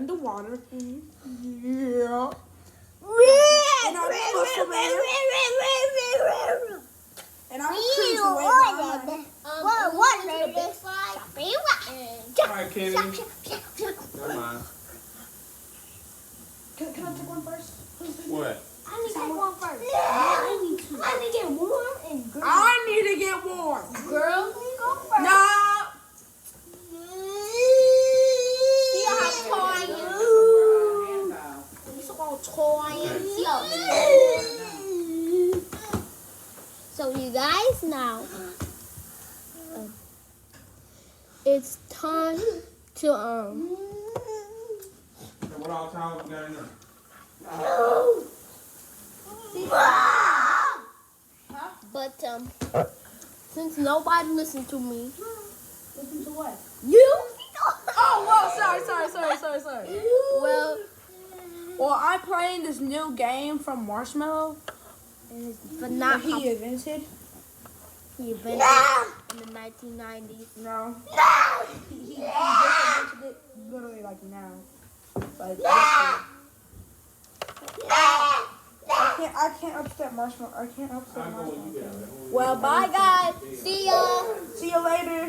in the water. Yeah. And I'm and I'm trees away behind. Alright, Kenny. Never mind. Can I take one first? What? I need to take one first. I need to get warm and girl. I need to get warm. Girl, you go first. No. See how tall I am? You saw how tall I am? See how So you guys now, it's time to What all towels we got in there? But since nobody listened to me, Listen to what? you. Oh, well, sorry. Well, I'm playing this new game from Marshmallow. But not That he invented. he invented it in the 1990s. No. He just invented it literally like now. Like this year. I can't upset Marshmallow. I can't upset I'll go with you Marshmallow. there. Well, bye guys. See ya. See you later.